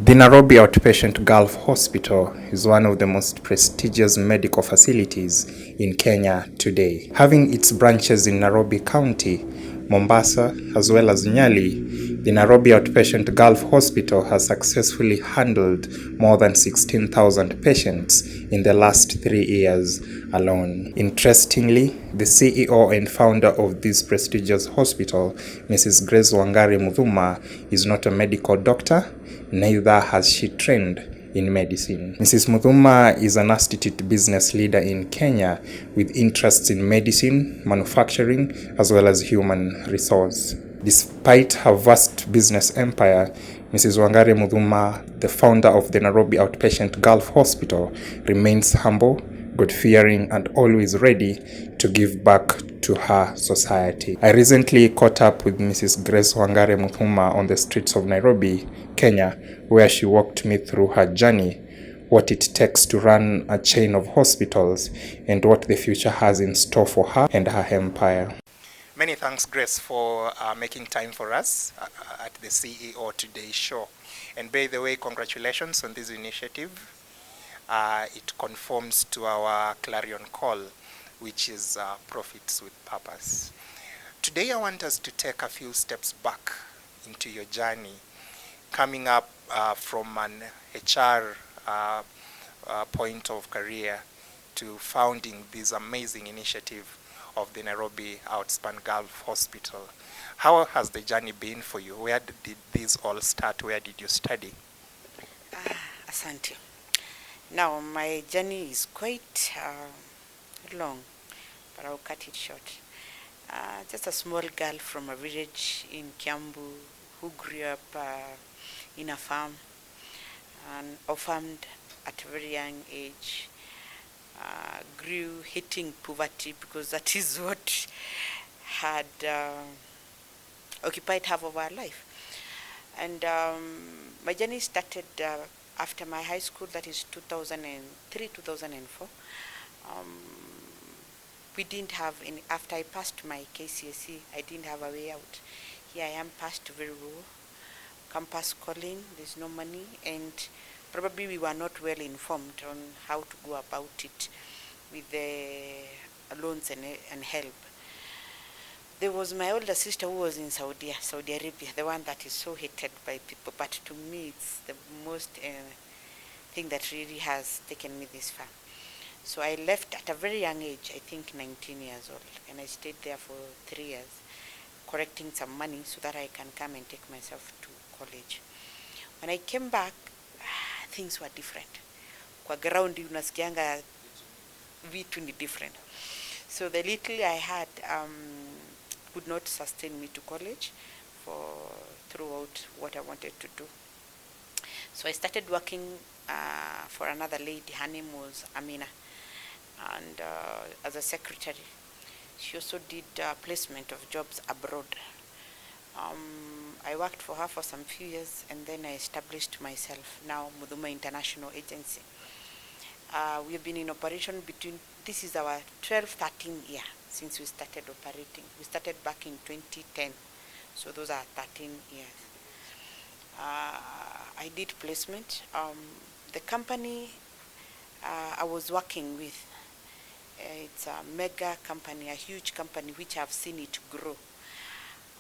The Nairobi Outpatient Gulf Hospital is one of the most prestigious medical facilities in Kenya today. Having its branches in Nairobi County, Mombasa, as well as Nyali, the Nairobi Outpatient Gulf Hospital has successfully handled more than 16,000 patients in the last 3 years alone. Interestingly, the CEO and founder of this prestigious hospital, Mrs. Grace WANGARE MUTHUMA, is not a medical doctor, neither has she trained in medicine. Mrs. MUTHUMA is an astute business leader in Kenya with interests in medicine, manufacturing, as well as human resource. Despite her vast business empire, Mrs. WANGARE MUTHUMA, the founder of the Nairobi Outpatient Gulf Hospital, remains humble, God-fearing, and always ready to give back to her society. I recently caught up with Mrs. Grace WANGARE MUTHUMA on the streets of Nairobi, Kenya, where she walked me through her journey, what it takes to run a chain of hospitals, and what the future has in store for her and her empire. Many thanks, Grace, for making time for us at the CEO Today show. And by the way, congratulations on this initiative. It conforms to our clarion call, which is profits with purpose. Today I want us to take a few steps back into your journey, coming up from an HR point of career to founding this amazing initiative of the Nairobi Outpatient Gulf Hospital. How has the journey been for you? Where did this all start? Where did you study? Asante. Now, my journey is quite long, but I'll cut it short. Just a small girl from a village in Kiambu who grew up in a farm and farmed at a very young age. Grew hating poverty because that is what had occupied half of our life. And my journey started after my high school, that is 2003, 2004. We didn't have any, after I passed my KCSE, I didn't have a way out. Here I am, passed very low, campus calling, there's no money, and probably we were not well informed on how to go about it with the loans and help. There was my older sister who was in Saudi Arabia, the one that is so hated by people, but to me it's the most thing that really has taken me this far. So I left at a very young age, I think 19 years old, and I stayed there for 3 years, collecting some money so that I can come and take myself to college. When I came back, things were different. Kwa ground unasikianga vitu ni different. So the little I had could not sustain me to college throughout what I wanted to do. So I started working for another lady. Her name was Amina, and as a secretary. She also did placement of jobs abroad. I worked for her for some few years, and then I established myself, now MUTHUMA International Agency. We have been in operation this is our 12-13 year since we started operating. We started back in 2010, so those are 13 years. I did placement. The company I was working with, it's a mega company, a huge company, which I've seen it grow.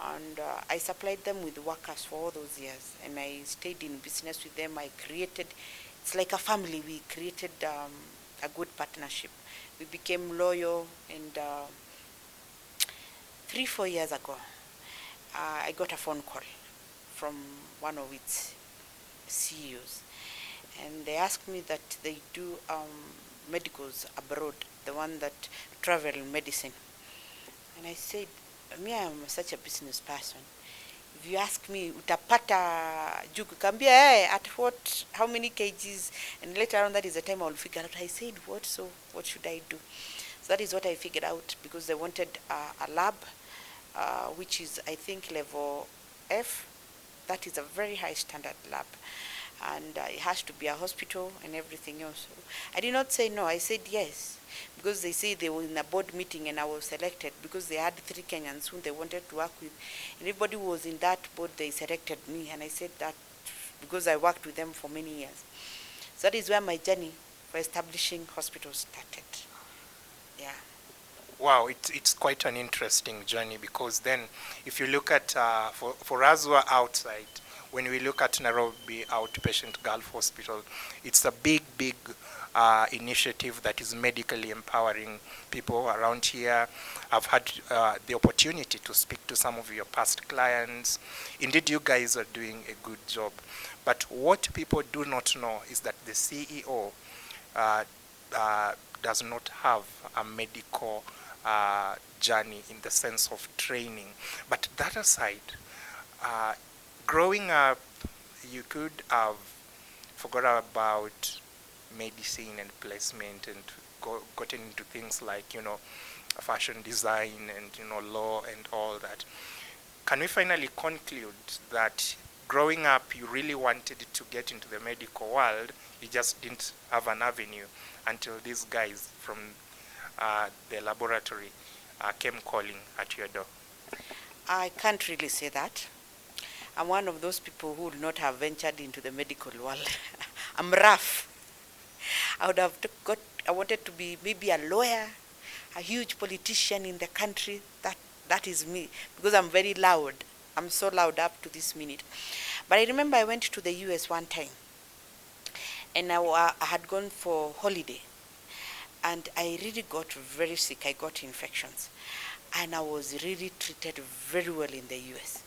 And I supplied them with workers for all those years, and I stayed in business with them. It's like a family. We created a good partnership. We became loyal, and 3-4 years ago, I got a phone call from one of its CEOs, and they asked me that they do medicals abroad, the one that travel medicine. And I said, me, I'm such a business person. If you ask me, utapata jugu, kambia, hey, at what, how many kgs, and later on that is the time I will figure out. I said, what, so what should I do? So that is what I figured out, because they wanted a lab, which is, I think, level F. That is a very high standard lab, and it has to be a hospital and everything else. So I did not say no, I said yes, because they say they were in a board meeting and I was selected because they had 3 Kenyans whom they wanted to work with, and everybody who was in that board, they selected me, and I said because I worked with them for many years. So that is where my journey for establishing hospitals started. Yeah. Wow, it's quite an interesting journey, because then if you look at, for us who are outside, when we look at Nairobi Outpatient Gulf Hospital, it's a big initiative that is medically empowering people around here. I've had the opportunity to speak to some of your past clients. Indeed, you guys are doing a good job. But what people do not know is that the CEO does not have a medical journey in the sense of training. But that aside, growing up, you could have forgot about medicine and placement and gotten into things like, fashion design and, law and all that. Can we finally conclude that growing up, you really wanted to get into the medical world, you just didn't have an avenue until these guys from the laboratory came calling at your door? I can't really say that. I'm one of those people who would not have ventured into the medical world. I'm rough. I would have I wanted to be maybe a lawyer, a huge politician in the country. That is me, because I'm very loud. I'm so loud up to this minute. But I remember I went to the US one time, and I had gone for holiday, and I really got very sick. I got infections, and I was really treated very well in the US.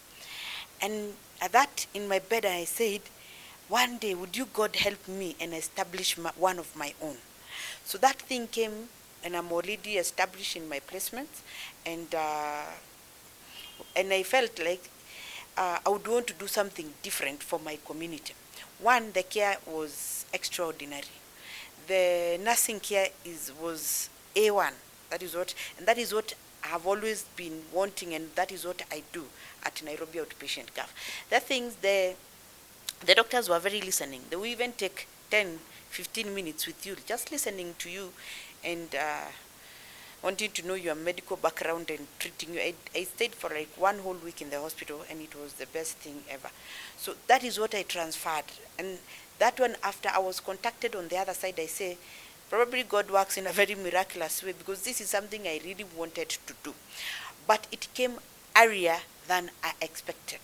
And at that, in my bed, I said, one day, would you, God, help me and establish one of my own? So that thing came, and I'm already established in my placements, and I felt like I would want to do something different for my community. One, the care was extraordinary. The nursing care was A1. That is what I have always been wanting, and that is what I do at Nairobi Outpatient Gulf. The things the doctors were very listening. They will even take 10, 15 minutes with you, just listening to you and wanting to know your medical background and treating you. I stayed for like 1 whole week in the hospital, and it was the best thing ever. So that is what I transferred. And that one, after I was contacted on the other side, I say, probably God works in a very miraculous way, because this is something I really wanted to do. But it came earlier than I expected.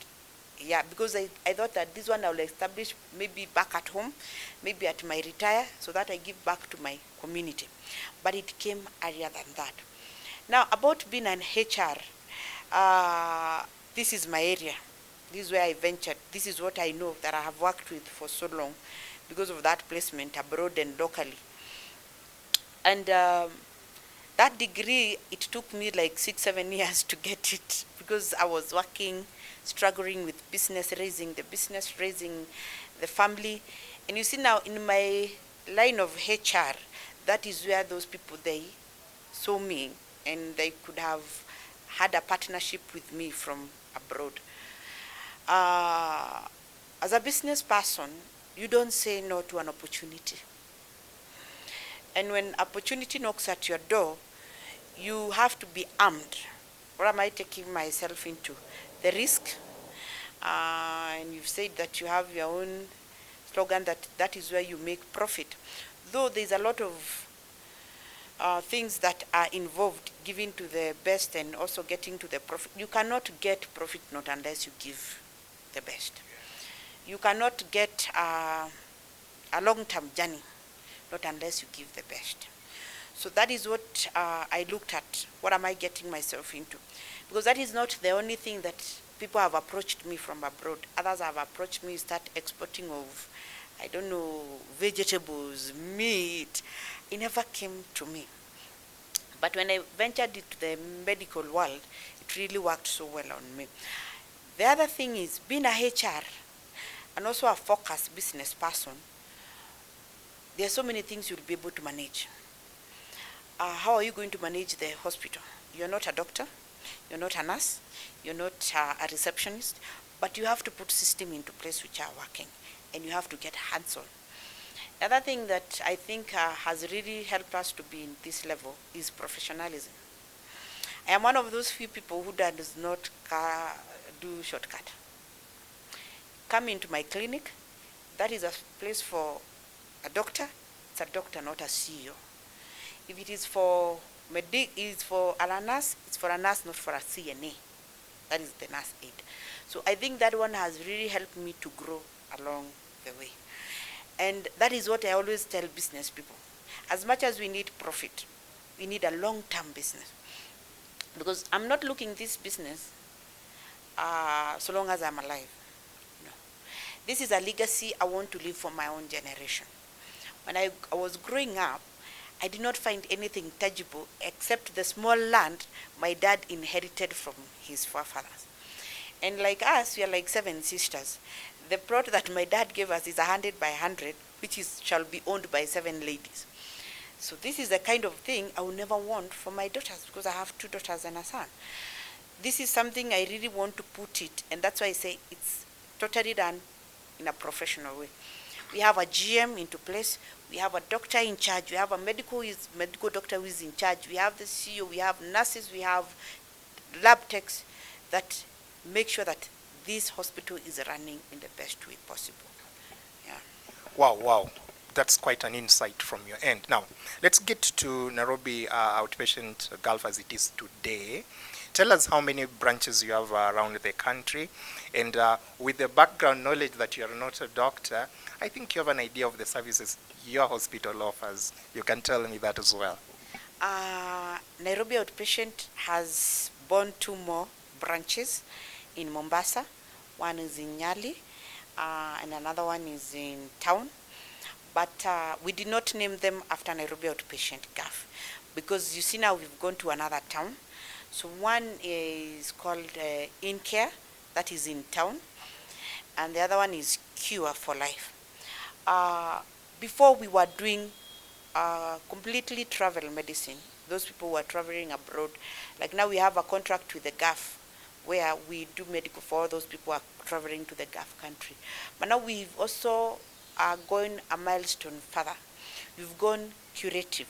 Yeah, because I thought that this one I will establish maybe back at home, maybe at my retire, so that I give back to my community. But it came earlier than that. Now, about being an HR, this is my area. This is where I ventured. This is what I know that I have worked with for so long because of that placement abroad and locally. And that degree, it took me like 6-7 years to get it, because I was working, struggling with business, raising the family. And you see now in my line of HR, that is where those people, they saw me, and they could have had a partnership with me from abroad. As a business person, you don't say no to an opportunity. And when opportunity knocks at your door, you have to be armed. What am I taking myself into? The risk. And you've said that you have your own slogan, that is where you make profit. Though there's a lot of things that are involved, giving to the best and also getting to the profit. You cannot get profit not unless you give the best. You cannot get a long-term journey not unless you give the best. So that is what I looked at. What am I getting myself into? Because that is not the only thing that people have approached me from abroad. Others have approached me, start exporting of, I don't know, vegetables, meat. It never came to me. But when I ventured into the medical world, it really worked so well on me. The other thing is, being a HR and also a focused business person, there are so many things you'll be able to manage. How are you going to manage the hospital? You're not a doctor, you're not a nurse, you're not a receptionist, but you have to put system into place which are working, and you have to get hands-on. The other thing that I think has really helped us to be in this level is professionalism. I am one of those few people who does not do shortcut. Come into my clinic, that is a place for a doctor, it's a doctor, not a CEO. If it is for a nurse, it's for a nurse, not for a CNA. That is the nurse aid. So I think that one has really helped me to grow along the way. And that is what I always tell business people. As much as we need profit, we need a long-term business. Because I'm not looking this business so long as I'm alive. No. This is a legacy I want to leave for my own generation. When I was growing up, I did not find anything tangible except the small land my dad inherited from his forefathers. And like us, we are like 7 sisters. The plot that my dad gave us is 100 by 100, which shall be owned by 7 ladies. So this is the kind of thing I will never want for my daughters, because I have 2 daughters and a son. This is something I really want to put it, and that's why I say it's totally done in a professional way. We have a GM into place, we have a doctor in charge, we have a medical doctor who is in charge, we have the CEO, we have nurses, we have lab techs that make sure that this hospital is running in the best way possible. Yeah. Wow. That's quite an insight from your end. Now, let's get to Nairobi Outpatient Gulf as it is today. Tell us how many branches you have around the country, and with the background knowledge that you are not a doctor, I think you have an idea of the services your hospital offers. You can tell me that as well. Nairobi Outpatient has born 2 more branches in Mombasa. One is in Nyali, and another one is in town. But we did not name them after Nairobi Outpatient Gulf, because you see now we've gone to another town. So one is called In Care, that is in town, and the other one is Cure for Life. Before we were doing completely travel medicine, those people were traveling abroad. Like now we have a contract with the Gulf where we do medical for all those people who are traveling to the Gulf country. But now we've also going a milestone further. We've gone curative,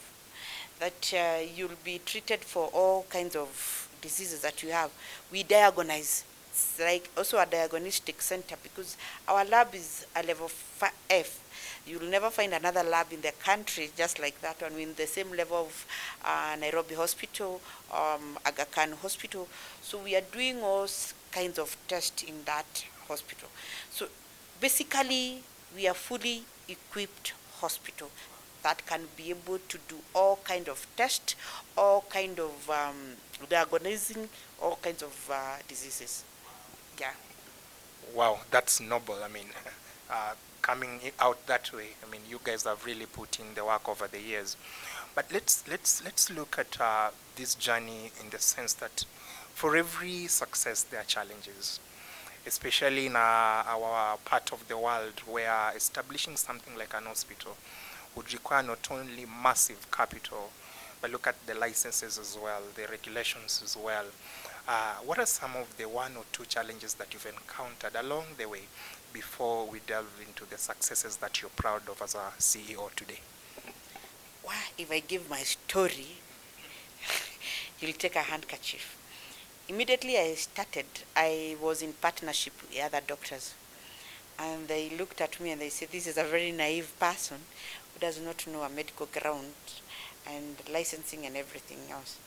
that you'll be treated for all kinds of diseases that you have. We diagnose. It's like also a diagnostic center, because our lab is a level F. You'll never find another lab in the country just like that one, in the same level of Nairobi Hospital, Aga Khan Hospital. So we are doing all kinds of tests in that hospital. So basically, we are fully equipped hospital that can be able to do all kind of tests, all kind of diagnosing all kinds of diseases. Yeah. Wow, that's noble. I mean, coming out that way, I mean, you guys have really put in the work over the years. But let's look at this journey in the sense that for every success there are challenges, especially in our part of the world, where establishing something like an hospital would require not only massive capital, but look at the licenses as well, the regulations as well. What are some of the 1 or 2 challenges that you've encountered along the way before we delve into the successes that you're proud of as a CEO today? Well, if I give my story, you'll take a handkerchief. Immediately I started, I was in partnership with other doctors. And they looked at me and they said, this is a very naive person who does not know a medical ground and licensing and everything else.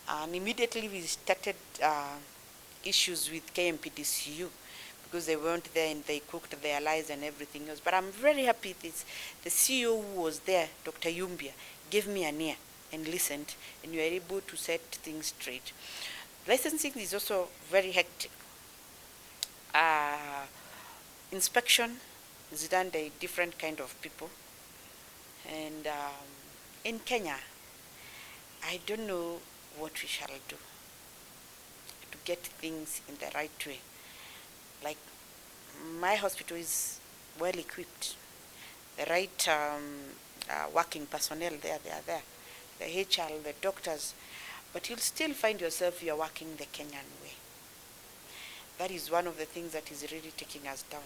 And immediately we started issues with KMPDCU, because they weren't there and they cooked their lies and everything else. But I'm very happy the CEO who was there, Dr. Yumbia, gave me an ear and listened, and you are able to set things straight. Licensing is also very hectic. Inspection is done by different kind of people. And in Kenya, I don't know what we shall do to get things in the right way. Like, my hospital is well equipped. The right working personnel there, they are there. The HR, the doctors. But you'll still find yourself, you're working the Kenyan way. That is one of the things that is really taking us down.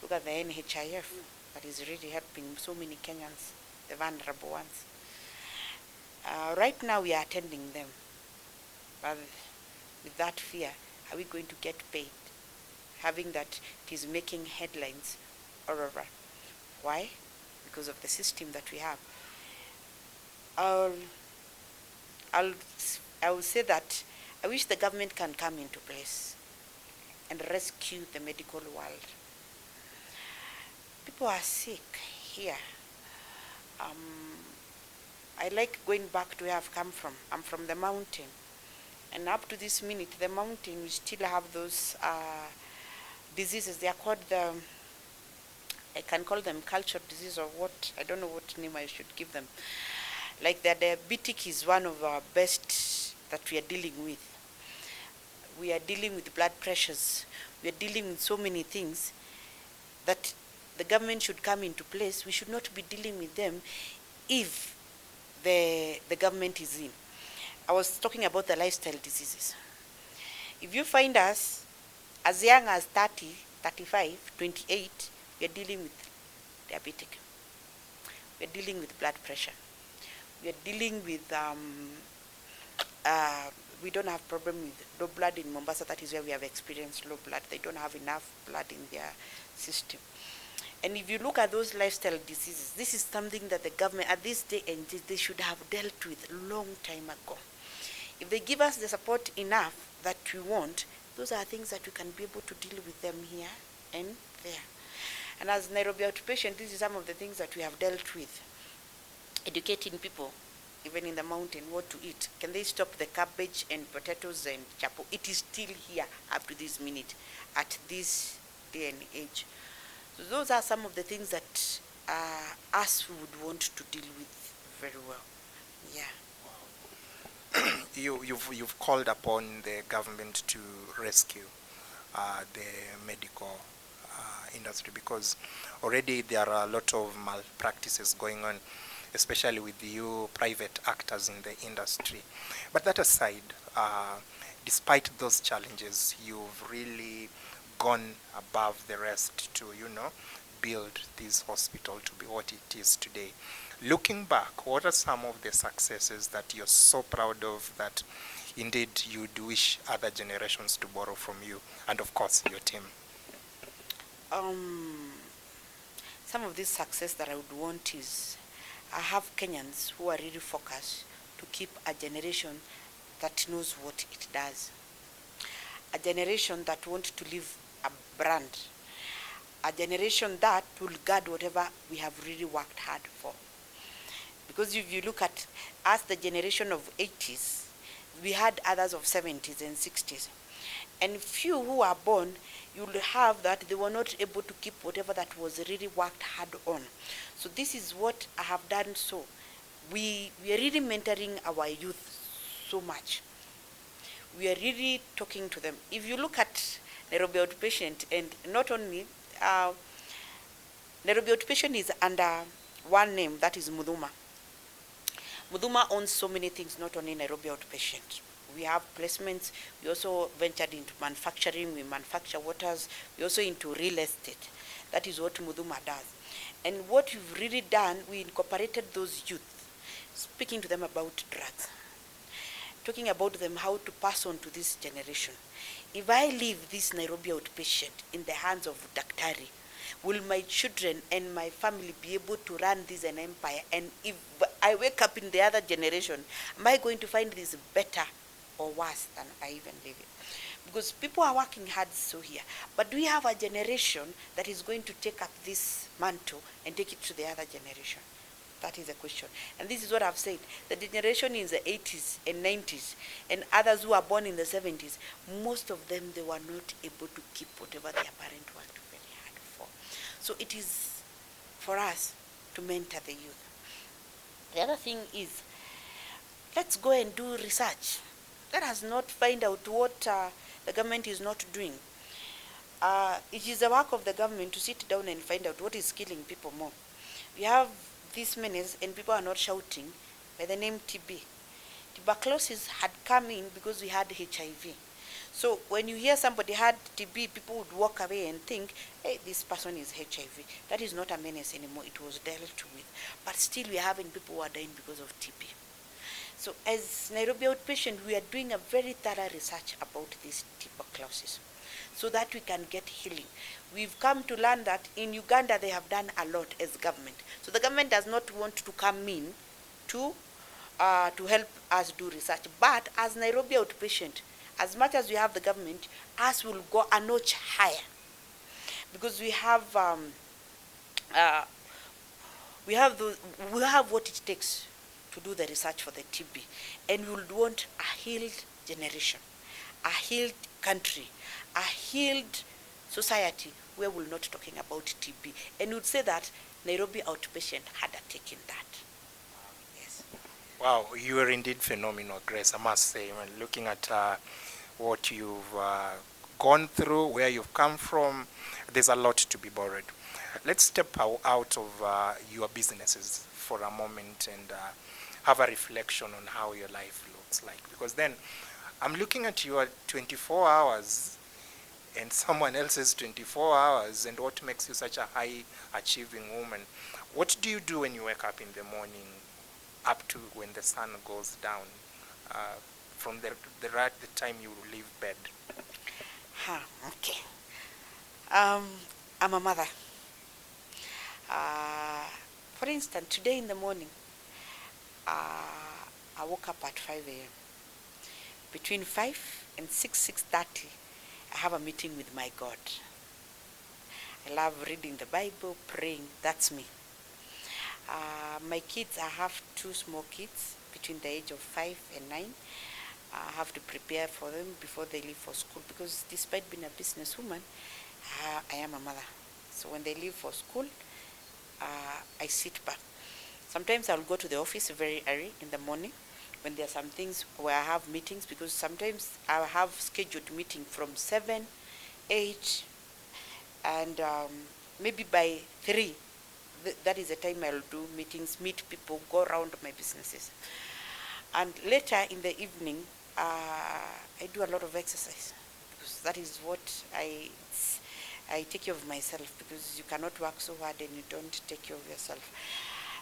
Look at the NHIF, that is really helping so many Kenyans, the vulnerable ones. Right now we are attending them, but with that fear, are we going to get paid? Having that it is making headlines all over. Why? Because of the system that we have. I'll I will say that I wish the government can come into place and rescue the medical world. People are sick here. I like going back to where I've come from. I'm from the mountain. And up to this minute, the mountain, we still have those diseases. They are called I can call them cultural disease or what, I don't know what name I should give them. Like the diabetic is one of our best that we are dealing with. We are dealing with blood pressures. We are dealing with so many things that the government should come into place. We should not be dealing with them if the government is in. I was talking about the lifestyle diseases. If you find us as young as 30, 35, 28, we are dealing with diabetic. We are dealing with blood pressure. We are dealing with, we don't have problem with low blood in Mombasa. That is where we have experienced low blood. They don't have enough blood in their system. And if you look at those lifestyle diseases, this is something that the government at this day and they should have dealt with a long time ago. If they give us the support enough that we want, those are things that we can be able to deal with them here and there. And as Nairobi Outpatient, this is some of the things that we have dealt with. Educating people, even in the mountain, what to eat. Can they stop the cabbage and potatoes and chapo? It is still here up to this minute, at this day and age. So those are some of the things that us would want to deal with very well. Yeah. You've called upon the government to rescue the medical industry, because already there are a lot of malpractices going on, especially with you private actors in the industry. But that aside, despite those challenges, you've really gone above the rest to, build this hospital to be what it is today. Looking back, what are some of the successes that you're so proud of that indeed you'd wish other generations to borrow from you and of course your team? Some of this success that I would want is I have Kenyans who are really focused to keep a generation that knows what it does. A generation that wants to leave a brand. A generation that will guard whatever we have really worked hard for. Because if you look at us, the generation of 80s, we had others of 70s and 60s. And few who are born, you will have that they were not able to keep whatever that was really worked hard on. So this is what I have done. So we are really mentoring our youth so much. We are really talking to them. If you look at Nairobi Outpatient, and not only, Nairobi Outpatient is under one name, that is MUTHUMA. MUTHUMA owns so many things, not only Nairobi Outpatient. We have placements. We also ventured into manufacturing. We manufacture waters. We also into real estate. That is what MUTHUMA does. And what we've really done, we incorporated those youth, speaking to them about drugs, talking about them how to pass on to this generation. If I leave this Nairobi Outpatient in the hands of Daktari, will my children and my family be able to run this an empire? And if I wake up in the other generation, am I going to find this better or worse than I even live it? Because people are working hard so here. But do we have a generation that is going to take up this mantle and take it to the other generation? That is the question. And this is what I've said. The generation in the 80s and 90s and others who are born in the 70s, most of them, they were not able to keep whatever their parents worked very hard for. So it is for us to mentor the youth. The other thing is, let's go and do research. Let us not find out what the government is not doing. It is the work of the government to sit down and find out what is killing people more. We have this menace and people are not shouting by the name TB. Tuberculosis had come in because we had HIV. So when you hear somebody had TB, people would walk away and think, hey, this person is HIV. That is not a menace anymore. It was dealt with. But still we are having people who are dying because of TB. So as Nairobi Outpatient, we are doing a very thorough research about this tuberculosis. so that we can get healing. We've come to learn that in Uganda they have done a lot as government. So the government does not want to come in to help us do research. But as Nairobi Outpatient, as much as we have the government, us will go a notch higher, because we have we have what it takes to do the research for the TB, and we would want a healed generation, a healed country, a healed society where we're not talking about TB. And would say that Nairobi Outpatient had taken that. Yes. Wow, you are indeed phenomenal, Grace, I must say. When looking at what you've gone through, where you've come from, there's a lot to be borrowed. Let's step out of your businesses for a moment and have a reflection on how your life looks like. Because then I'm looking at your 24 hours and someone else's 24 hours, and what makes you such a high achieving woman. What do you do when you wake up in the morning up to when the sun goes down, from the time you leave bed? Okay. I'm a mother. For instance, today in the morning, I woke up at 5 a.m. Between 5 and 6:30, I have a meeting with my God. I love reading the Bible, praying. That's me. My kids, I have 2 small kids between the age of 5 and 9. I have to prepare for them before they leave for school, because despite being a businesswoman, I am a mother. So when they leave for school, I sit back. Sometimes I'll go to the office very early in the morning when there are some things where I have meetings, because sometimes I have scheduled meeting from 7, 8, and maybe by 3, that is the time I'll do meetings, meet people, go around my businesses. And later in the evening, I do a lot of exercise, because that is what I take care of myself, because you cannot work so hard and you don't take care of yourself.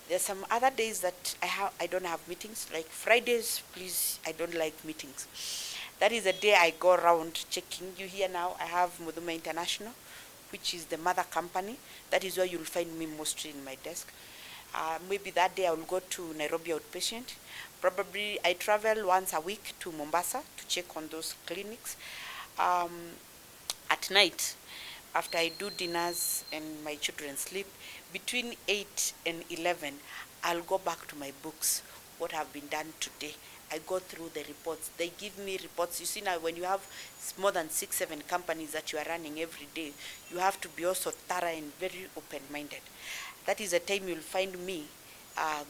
There's some other days that I don't have meetings, like Fridays, please, I don't like meetings. That is the day I go around checking. You hear now, I have MUTHUMA International, which is the mother company. That is where you'll find me mostly in my desk. Maybe that day I will go to Nairobi Outpatient. Probably I travel once a week to Mombasa to check on those clinics. At night, after I do dinners and my children sleep, between 8 and 11, I'll go back to my books, what have been done today. I go through the reports. They give me reports. You see now, when you have more than 6, 7 companies that you are running every day, you have to be also thorough and very open-minded. That is the time you'll find me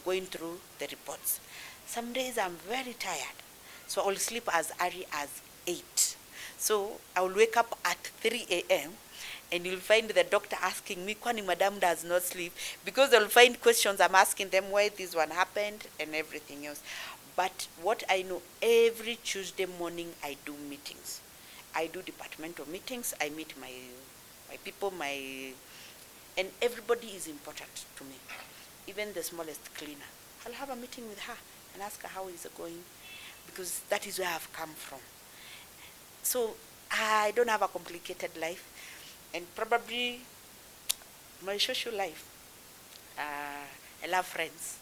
going through the reports. Some days I'm very tired, so I'll sleep as early as 8. So I'll wake up at 3 a.m. and you'll find the doctor asking me, "Kwani madam does not sleep?" Because they'll find questions I'm asking them, why this one happened and everything else. But what I know, every Tuesday morning I do meetings. I do departmental meetings. I meet my people, and everybody is important to me. Even the smallest cleaner, I'll have a meeting with her and ask her how is it going, because that is where I've come from. So I don't have a complicated life, and probably my social life. I love friends,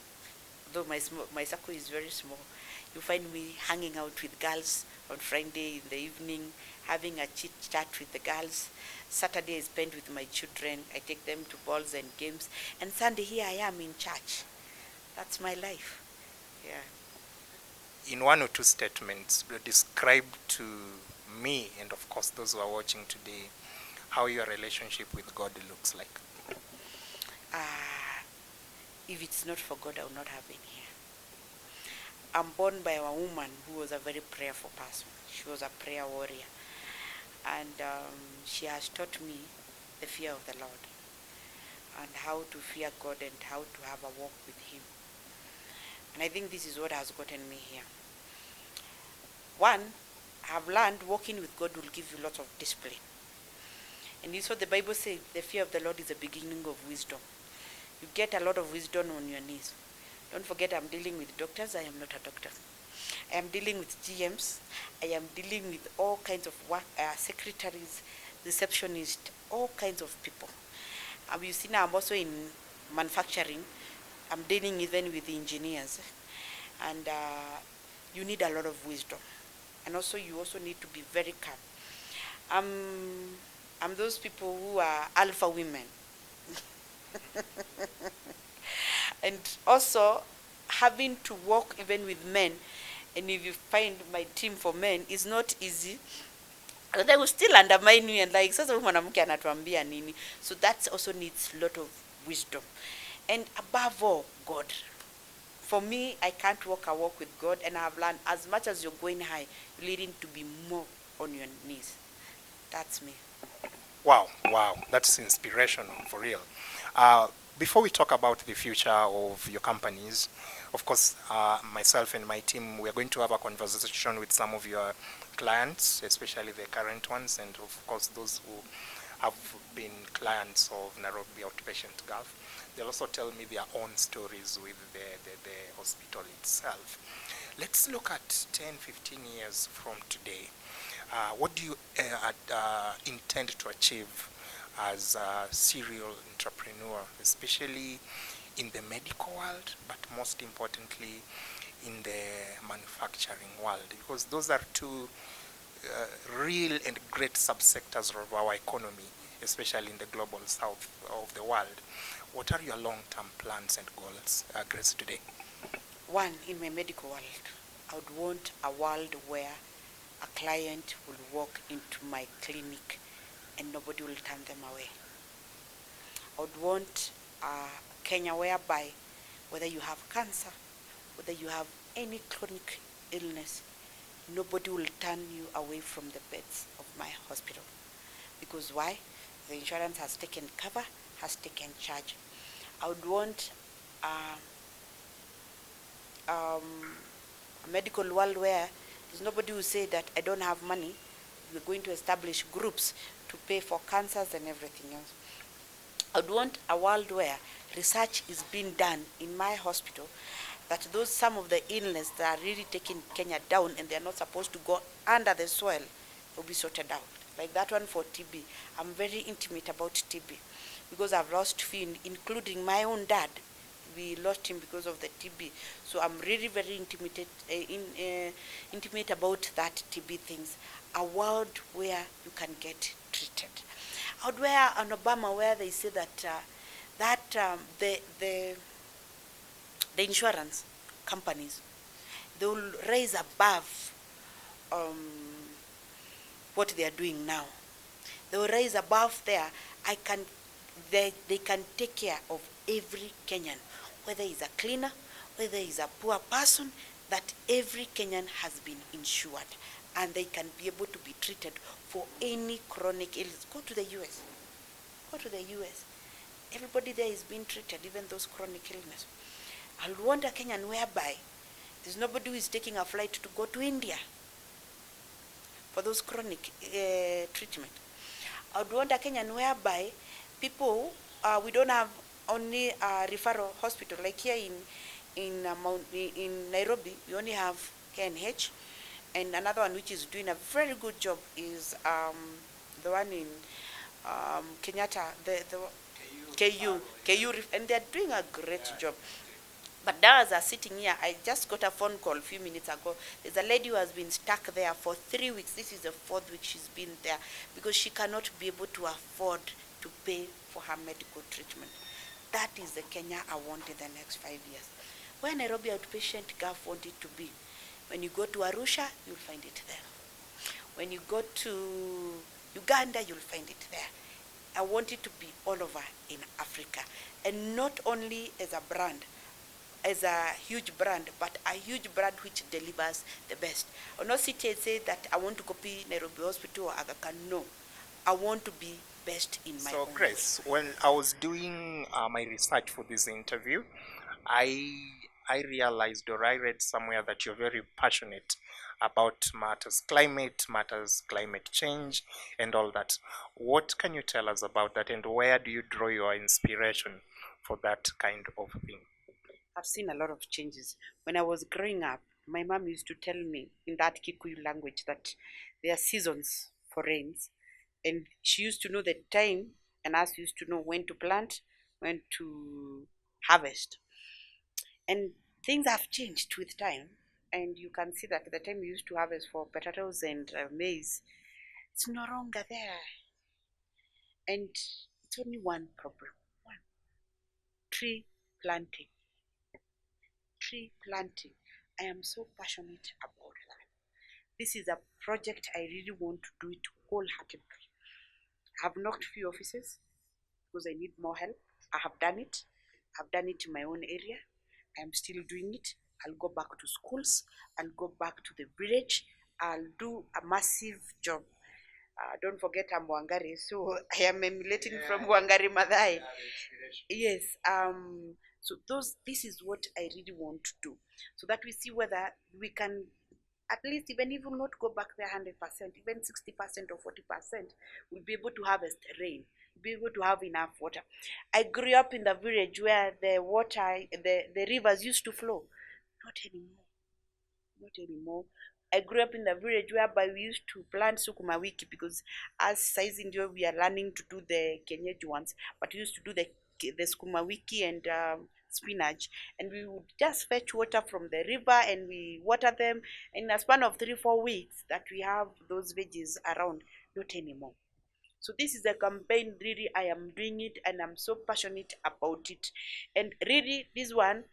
though my circle is very small. You find me hanging out with girls on Friday in the evening, having a chit chat with the girls. Saturday is spent with my children. I take them to balls and games. And Sunday, here I am in church. That's my life. Yeah. In 1 or 2 statements, describe to me, and of course those who are watching today, how your relationship with God looks like. If it's not for God, I would not have been here. I'm born by a woman who was a very prayerful person. She was a prayer warrior. And she has taught me the fear of the Lord, and how to fear God and how to have a walk with Him. And I think this is what has gotten me here. One, I've learned walking with God will give you lots of discipline. And this is what the Bible says, the fear of the Lord is the beginning of wisdom. You get a lot of wisdom on your knees. Don't forget, I'm dealing with doctors. I am not a doctor. I am dealing with GMs. I am dealing with all kinds of work, secretaries, receptionist, all kinds of people. You see now I'm also in manufacturing. I'm dealing even with engineers, and you need a lot of wisdom, and also you also need to be very calm. I'm those people who are alpha women, and also having to work even with men. And if you find my team for men is not easy, they will still undermine you and like sasa mwanamke anatuambia nini. So that also needs a lot of wisdom, and above all, God. For me, I can't walk a walk with God, and I've learned as much as you're going high, you need to be more on your knees. That's me. Wow, wow, that's inspirational for real. Before we talk about the future of your companies, of course, myself and my team, we are going to have a conversation with some of your clients, especially the current ones, and of course those who have been clients of Nairobi Outpatient Gulf. They'll also tell me their own stories with the hospital itself. Let's look at 10, 15 years from today. What do you intend to achieve as a serial entrepreneur, especially in the medical world, but most importantly in the manufacturing world? Because those are two real and great subsectors of our economy, especially in the global south of the world. What are your long-term plans and goals, Grace, today? One, in my medical world, I would want a world where a client will walk into my clinic and nobody will turn them away. I would want Kenya whereby whether you have cancer, whether you have any chronic illness, nobody will turn you away from the beds of my hospital. Because why? The insurance has taken cover, has taken charge. I would want a medical world where there's nobody who say that I don't have money. We're going to establish groups to pay for cancers and everything else. I would want a world where research is being done in my hospital, that those some of the illness that are really taking Kenya down and they're not supposed to go under the soil will be sorted out. Like that one for TB. I'm very intimate about TB because I've lost few, including my own dad. We lost him because of the TB. So I'm really very intimate about that TB things. A world where you can get treated. Out where on Obama, where they say that the insurance companies, they will raise above what they are doing now. They will raise above there. They can take care of every Kenyan, whether he's a cleaner, whether he's a poor person, that every Kenyan has been insured and they can be able to be treated for any chronic illness. Go to the US. Go to the US. Everybody there is being treated, even those chronic illness. I want a Kenyan whereby there's nobody who is taking a flight to go to India for those chronic treatment. I would want a Kenyan whereby people, we don't have only a referral hospital like here in Nairobi. We only have KNH, and another one which is doing a very good job is the one in Kenyatta, the KU, and they're doing a great job. But now as I'm sitting here, I just got a phone call a few minutes ago. There's a lady who has been stuck there for 3 weeks. This is the 4th week she's been there because she cannot be able to afford to pay for her medical treatment. That is the Kenya I want in the next 5 years. Where Nairobi Outpatient Gulf want it to be. When you go to Arusha, you'll find it there. When you go to Uganda, you'll find it there. I want it to be all over in Africa. And not only as a brand, as a huge brand, but a huge brand which delivers the best. I will not sit here and say that I want to copy Nairobi Hospital or Aga Khan. No. I want to be best in my own Grace, when I was doing my research for this interview, I realized, or I read somewhere, that you're very passionate about matters climate change and all that. What can you tell us about that, and where do you draw your inspiration for that kind of thing? I've seen a lot of changes. When I was growing up, my mom used to tell me in that Kikuyu language that there are seasons for rains, And she used to know the time, and us used to know when to plant, when to harvest. And things have changed with time. And you can see that the time we used to harvest for potatoes and maize, it's no longer there. And it's only one problem: one, tree planting. Tree planting. I am so passionate about that. This is a project I really want to do it wholeheartedly. I've knocked few offices because I need more help. I have done it. I've done it in my own area. I'm still doing it. I'll go back to schools. I'll go back to the village. I'll do a massive job. Don't forget I'm WANGARE, so I am emulating from WANGARE Madai. Yes. So this is what I really want to do, so that we see whether we can at least, even if we will not go back there 100%, even 60% or 40%, we'll be able to harvest rain, be able to have enough water. I grew up in the village where the water, the rivers used to flow. Not anymore. Not anymore. I grew up in the village whereby we used to plant sukuma wiki, because as size India we are learning to do the Kenyeji ones, but we used to do the sukuma wiki and spinach, and we would just fetch water from the river and we water them in a span of 3-4 weeks that we have those veggies around. Not anymore. So this is a campaign, really I am doing it and I'm so passionate about it. And really this one,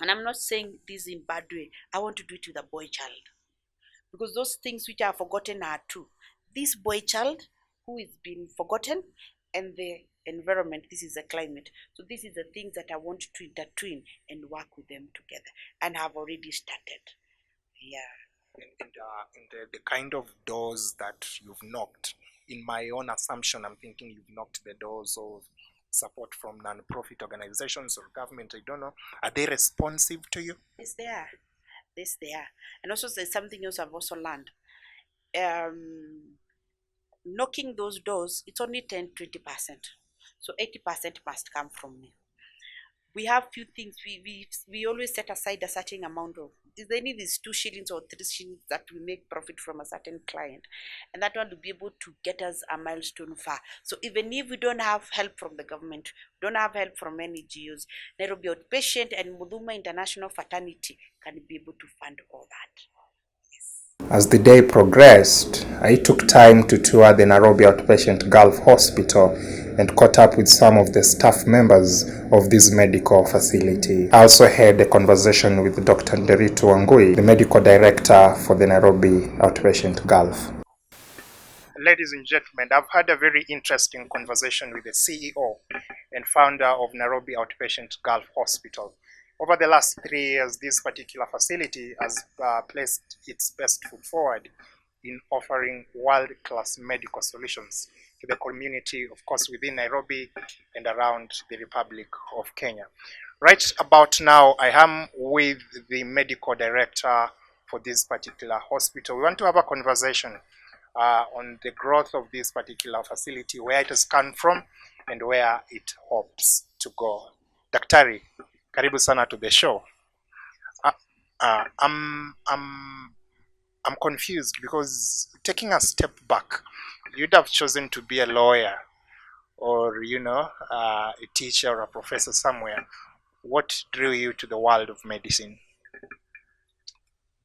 and I'm not saying this in bad way, I want to do it with a boy child, because those things which are forgotten are true. This boy child who is being forgotten, and the environment, this is the climate. So this is the things that I want to intertwine and work with them together, and have already started. Yeah. And the kind of doors that you've knocked, in my own assumption, I'm thinking you've knocked the doors of support from non-profit organizations or government, I don't know. Are they responsive to you? Yes, they are. Yes, they are. And also there's something else I've also learned. Knocking those doors, it's only 10-20%. So 80% must come from me. We have few things, we always set aside a certain amount of, even if it's 2 shillings or 3 shillings that we make profit from a certain client, and that one will be able to get us a milestone far. So even if we don't have help from the government, don't have help from any NGOs, Nairobi Outpatient and MUTHUMA International Fraternity can be able to fund all that. As the day progressed, I took time to tour the Nairobi Outpatient Gulf Hospital and caught up with some of the staff members of this medical facility. I also had a conversation with Dr. Nderitu Wangui, the medical director for the Nairobi Outpatient Gulf. Ladies and gentlemen, I've had a very interesting conversation with the CEO and founder of Nairobi Outpatient Gulf Hospital. Over the last 3 years, this particular facility has placed its best foot forward in offering world-class medical solutions to the community, of course, within Nairobi and around the Republic of Kenya. Right about now, I am with the medical director for this particular hospital. We want to have a conversation on the growth of this particular facility, where it has come from and where it hopes to go. Daktari, karibu sana to the show. I'm confused, because taking a step back, you'd have chosen to be a lawyer or, a teacher or a professor somewhere. What drew you to the world of medicine?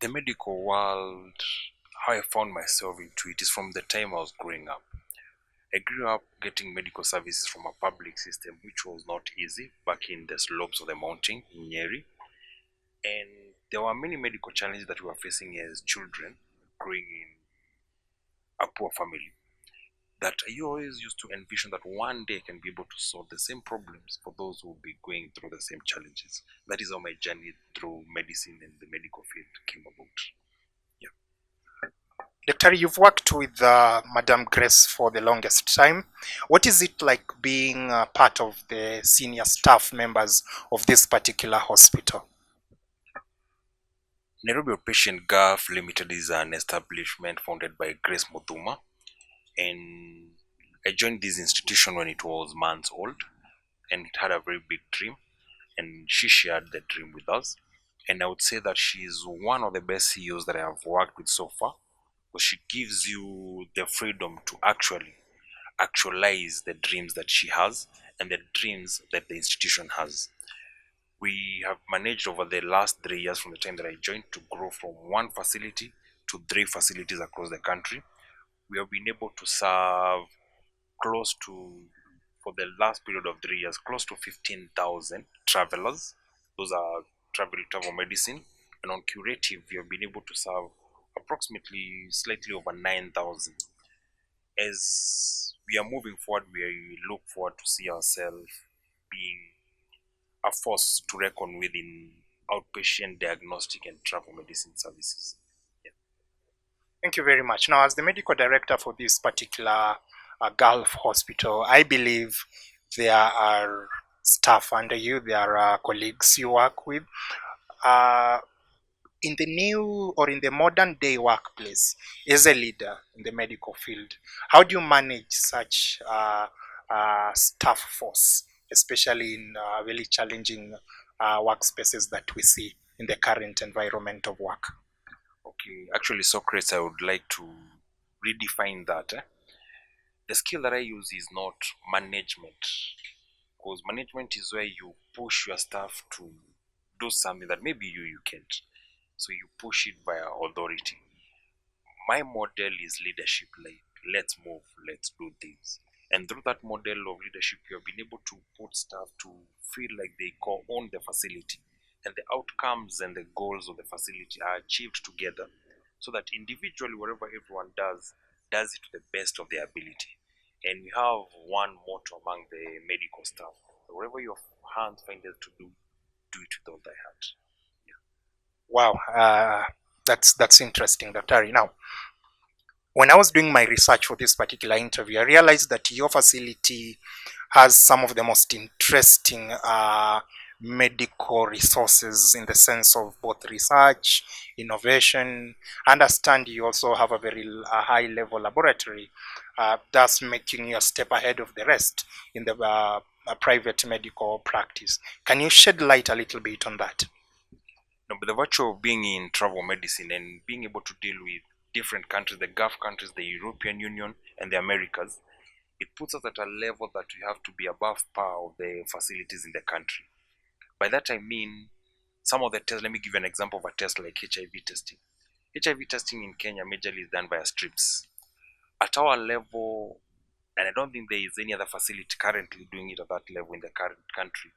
The medical world, how I found myself into it is from the time I was growing up. I grew up getting medical services from a public system, which was not easy back in the slopes of the mountain in Nyeri. And there were many medical challenges that we were facing as children growing in a poor family, that you always used to envision that one day I can be able to solve the same problems for those who will be going through the same challenges. That is how my journey through medicine and the medical field came about. Doctor, you've worked with Madam Grace for the longest time. What is it like being part of the senior staff members of this particular hospital? Nairobi Outpatient Gulf Limited is an establishment founded by Grace MUTHUMA, and I joined this institution when it was months old, and it had a very big dream, and she shared the dream with us. And I would say that she is one of the best CEOs that I have worked with so far, because she gives you the freedom to actually actualize the dreams that she has and the dreams that the institution has. We have managed over the last 3 years from the time that I joined to grow from one facility to 3 facilities across the country. We have been able to serve close to, for the last period of 3 years, close to 15,000 travelers. Those are travel medicine. And on curative, we have been able to serve approximately slightly over 9,000. As we are moving forward, we look forward to see ourselves being a force to reckon with in outpatient diagnostic and travel medicine services. Yeah. Thank you very much. Now, as the medical director for this particular Gulf hospital, I believe there are staff under you, there are colleagues you work with. In the new or in the modern day workplace, as a leader in the medical field, how do you manage such staff force, especially in really challenging workspaces that we see in the current environment of work? Okay, actually, Socrates, I would like to redefine that. The skill that I use is not management, because management is where you push your staff to do something that maybe you can't. So you push it via authority. My model is leadership, like let's move, let's do things. And through that model of leadership, you have been able to put staff to feel like they co-own the facility, and the outcomes and the goals of the facility are achieved together, so that individually, whatever everyone does it to the best of their ability. And we have one motto among the medical staff: whatever your hands find it to do, do it with all thy heart. Wow, that's interesting, Dr. Ari. Now, when I was doing my research for this particular interview, I realized that your facility has some of the most interesting medical resources in the sense of both research, innovation. I understand you also have a very high level laboratory, thus making you a step ahead of the rest in the private medical practice. Can you shed light a little bit on that? No, but the virtue of being in travel medicine and being able to deal with different countries, the Gulf countries, the European Union, and the Americas, it puts us at a level that we have to be above par of the facilities in the country. By that I mean, some of the tests, let me give you an example of a test like HIV testing. HIV testing in Kenya majorly is done via strips. At our level, and I don't think there is any other facility currently doing it at that level in the current country,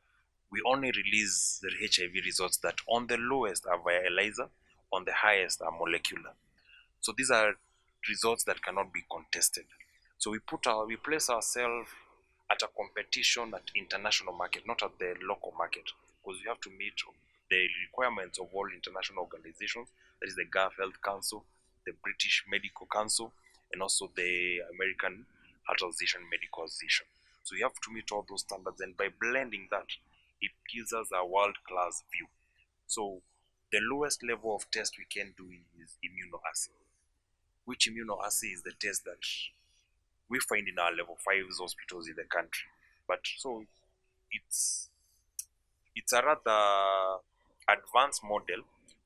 we only release the HIV results that on the lowest are via ELISA, on the highest are molecular. So these are results that cannot be contested. So we place ourselves at a competition at international market, not at the local market, because we have to meet the requirements of all international organizations, that is the Gulf Health Council, the British Medical Council, and also the American Heart Association Medical Association. So you have to meet all those standards, and by blending that, it gives us a world-class view. So the lowest level of test we can do is immunoassay, which immunoassay is the test that we find in our level 5 hospitals in the country. But so it's a rather advanced model,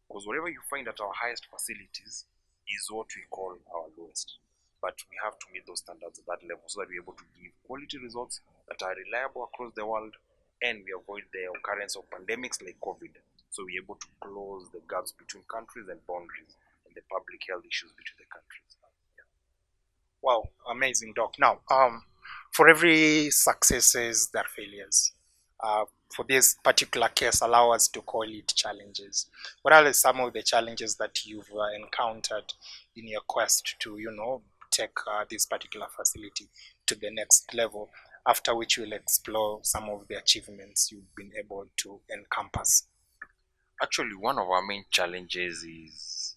because whatever you find at our highest facilities is what we call our lowest. But we have to meet those standards at that level so that we're able to give quality results that are reliable across the world, and we avoid the occurrence of pandemics like COVID. So we're able to close the gaps between countries and boundaries and the public health issues between the countries. Yeah. Wow, amazing, Doc. Now, for every successes, there are failures. For this particular case, allow us to call it challenges. What are some of the challenges that you've encountered in your quest to, take this particular facility to the next level, after which we'll explore some of the achievements you've been able to encompass? Actually, one of our main challenges is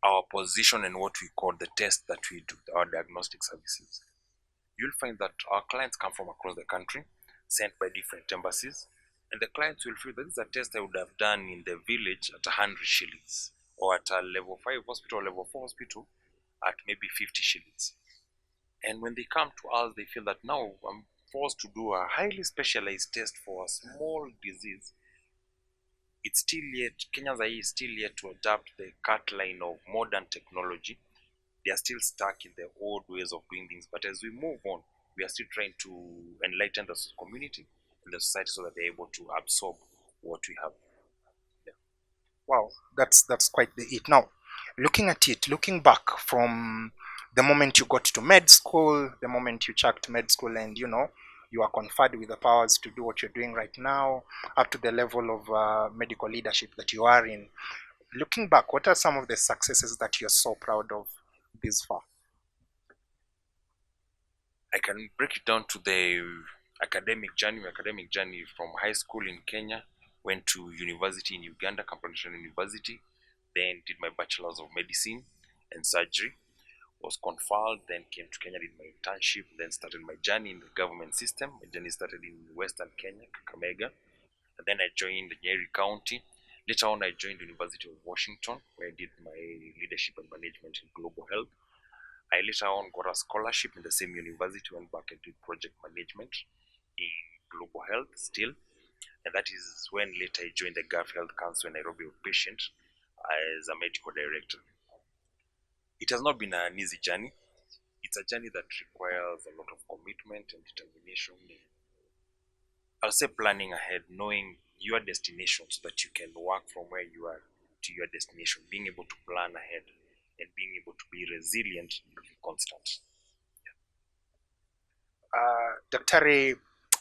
our position and what we call the test that we do, our diagnostic services. You'll find that our clients come from across the country, sent by different embassies, and the clients will feel that this is a test I would have done in the village at 100 shillings, or at a level 5 hospital, level 4 hospital at maybe 50 shillings. And when they come to us, they feel that now I'm forced to do a highly specialized test for a small disease it's still yet, Kenyans are still yet to adapt the cut line of modern technology. They are still stuck in the old ways of doing things. But as we move on, we are still trying to enlighten the community and the society so that they're able to absorb what we have. Yeah. Wow, that's quite the it. Now, looking at it, looking back from the moment you got to med school, the moment you chucked med school, and you are conferred with the powers to do what you're doing right now, up to the level of medical leadership that you are in. Looking back, what are some of the successes that you're so proud of this far? I can break it down to the academic journey. My academic journey from high school in Kenya, went to university in Uganda, Kampala University, then did my bachelor's of medicine and surgery, was conferred, then came to Kenya, did my internship, then started my journey in the government system. My journey started in Western Kenya, Kakamega, and then I joined Nyeri County. Later on, I joined the University of Washington, where I did my leadership and management in global health. I later on got a scholarship in the same university, went back and did project management in global health still. And that is when later I joined the Gulf Health Council in Nairobi Outpatient as a medical director. It has not been an easy journey. It's a journey that requires a lot of commitment and determination. I'll say planning ahead, knowing your destination so that you can work from where you are to your destination, being able to plan ahead and being able to be resilient and constant. Dr.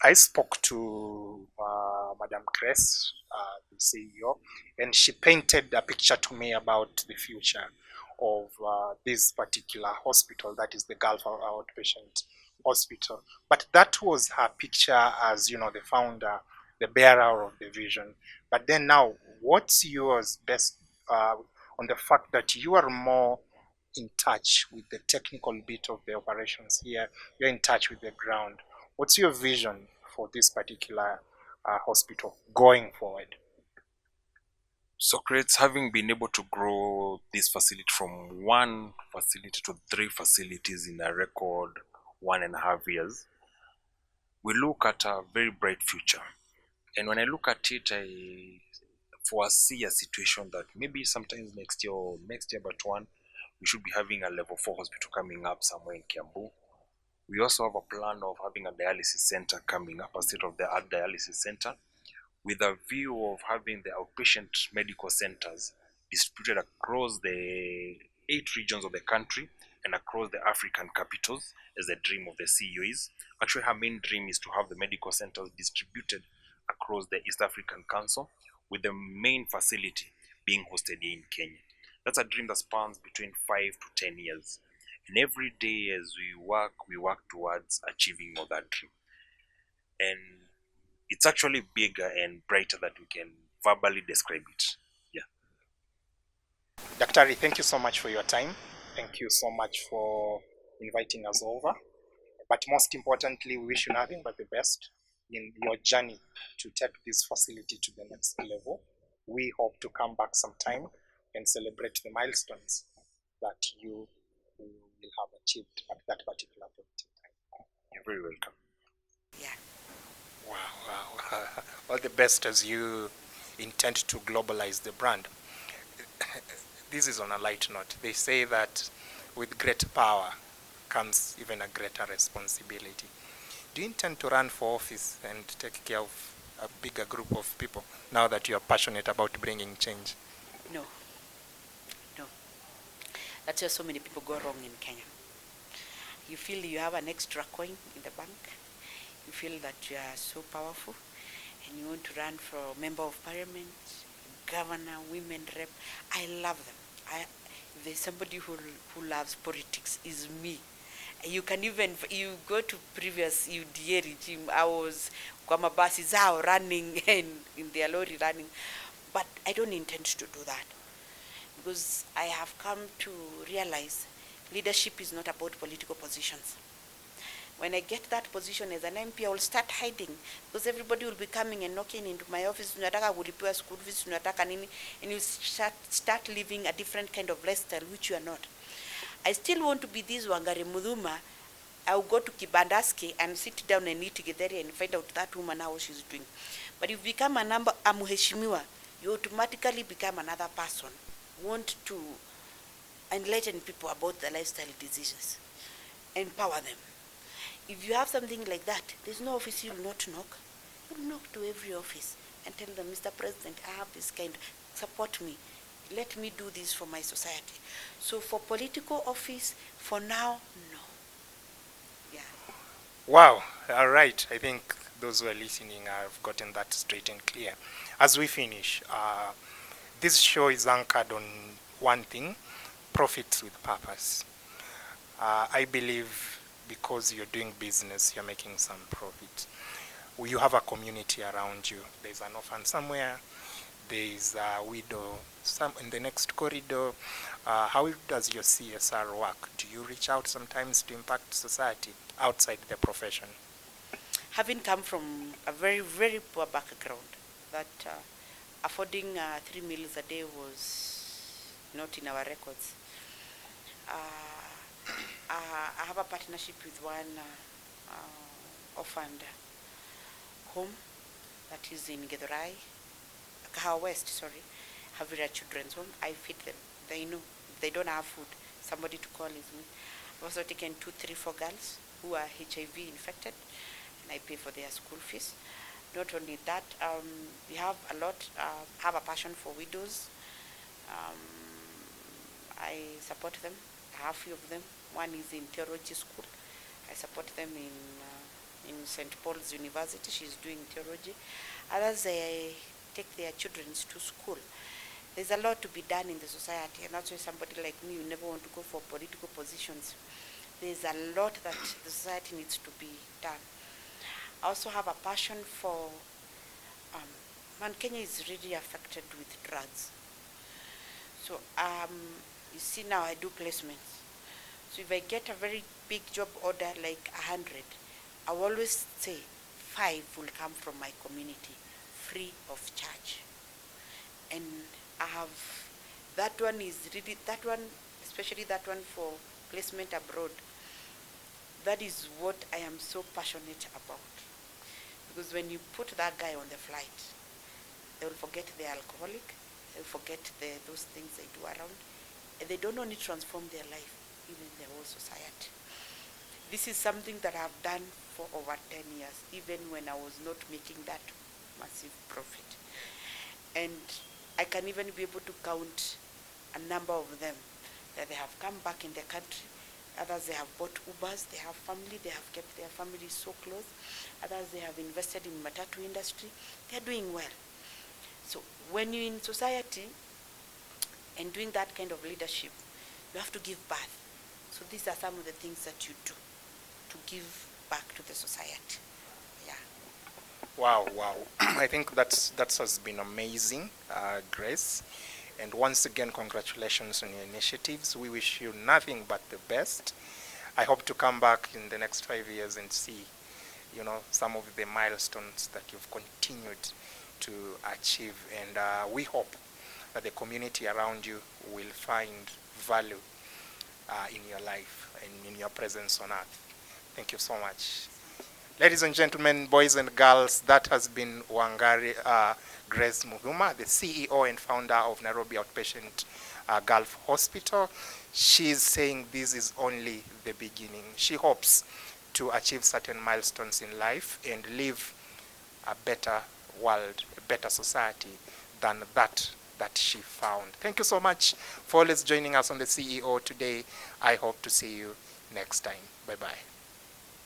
I spoke to Madam Cress, the CEO, and she painted a picture to me about the future of this particular hospital, that is the Gulf Outpatient Hospital. But that was her picture as, the founder, the bearer of the vision. But then now, what's yours best on the fact that you are more in touch with the technical bit of the operations here, you're in touch with the ground. What's your vision for this particular hospital going forward? Socrates, having been able to grow this facility from 1 facility to 3 facilities in a record 1.5 years, we look at a very bright future. And when I look at it, I foresee a situation that maybe sometimes next year but one, we should be having a level 4 hospital coming up somewhere in Kiambu. We also have a plan of having a dialysis center coming up, a state-of-the-art dialysis center, with a view of having the outpatient medical centers distributed across the 8 regions of the country and across the African capitals, as the dream of the CEO is. Actually, her main dream is to have the medical centers distributed across the East African Council, with the main facility being hosted here in Kenya. That's a dream that spans between 5 to 10 years. And every day as we work towards achieving all that dream. And it's actually bigger and brighter than we can verbally describe it. Yeah. Dr. Thank you so much for your time. Thank you so much for inviting us over. But most importantly, we wish you nothing but the best in your journey to take this facility to the next level. We hope to come back sometime and celebrate the milestones that you will have achieved at that particular point in time. You're very welcome. Yeah. Wow. All the best as you intend to globalize the brand. This is on a light note. They say that with great power comes even a greater responsibility. Do you intend to run for office and take care of a bigger group of people now that you are passionate about bringing change? No. That's where so many people go wrong in Kenya. You feel you have an extra coin in the bank. You feel that you are so powerful and you want to run for member of parliament, governor, women rep. I love them. If there's somebody who loves politics, is me. You can even, you go to previous UDA regime, I was kwa mabasi zao running in their lorry running, but I don't intend to do that, because I have come to realize leadership is not about political positions. When I get that position as an MP, I will start hiding, because everybody will be coming and knocking into my office, tunataka kulipiwa school fees, tunataka nini, and you start living a different kind of lifestyle, which you are not. I still want to be this WANGARE MUTHUMA. I will go to Kibandaski and sit down and eat together and find out that woman how she's doing. But if you become a mheshimiwa, you automatically become another person, want to enlighten people about the lifestyle diseases, empower them. If you have something like that, there's no office you'll not knock. You'll knock to every office and tell them, Mr. President, I have this kind, support me. Let me do this for my society. So for political office, for now, no. Yeah. Wow, all right. I think those who are listening have gotten that straight and clear. As we finish, this show is anchored on one thing: profits with purpose. I believe because you're doing business, you're making some profit. You have a community around you. There's an orphan somewhere. There's a widow in the next corridor. How does your CSR work? Do you reach out sometimes to impact society outside the profession? Having come from a very, very poor background, that affording 3 meals a day was not in our records. I have a partnership with one orphaned home that is in Githurai, Kahawa West, Havira Children's Home. I feed them. They know they don't have food. Somebody to call is me. I've also taken 2, 3, 4 girls who are HIV infected, and I pay for their school fees. Not only that, we have a lot, have a passion for widows. I support them. I have a few of them. One is in theology school. I support them in St. Paul's University. She's doing theology. Others, they take their children to school. There's a lot to be done in the society, and that's why somebody like me, you never want to go for political positions. There's a lot that the society needs to be done. I also have a passion for, Kenya is really affected with drugs. So you see now I do placements. So if I get a very big job order, like 100, I always say 5 will come from my community, free of charge. And I have, that one is really, that one, especially that one for placement abroad, that is what I am so passionate about. Because when you put that guy on the flight, they will forget they're alcoholic, they will forget those things they do around, and they don't only transform their life, even their whole society. This is something that I've done for over 10 years, even when I was not making that massive profit. And I can even be able to count a number of them that they have come back in the country. Others, they have bought Ubers, they have family, they have kept their families so close. Others, they have invested in matatu industry. They're doing well. So when you're in society and doing that kind of leadership, you have to give back. So these are some of the things that you do to give back to the society. Yeah. Wow. I think that has been amazing, Grace. And once again, congratulations on your initiatives. We wish you nothing but the best. I hope to come back in the next 5 years and see, some of the milestones that you've continued to achieve. And we hope that the community around you will find value in your life and in your presence on earth. Thank you so much. Ladies and gentlemen, boys and girls, that has been WANGARE Grace MUTHUMA, the CEO and founder of Nairobi Outpatient Gulf Hospital. She's saying this is only the beginning. She hopes to achieve certain milestones in life and live a better world, a better society than that she found. Thank you so much for always joining us on the CEO today. I hope to see you next time. Bye-bye.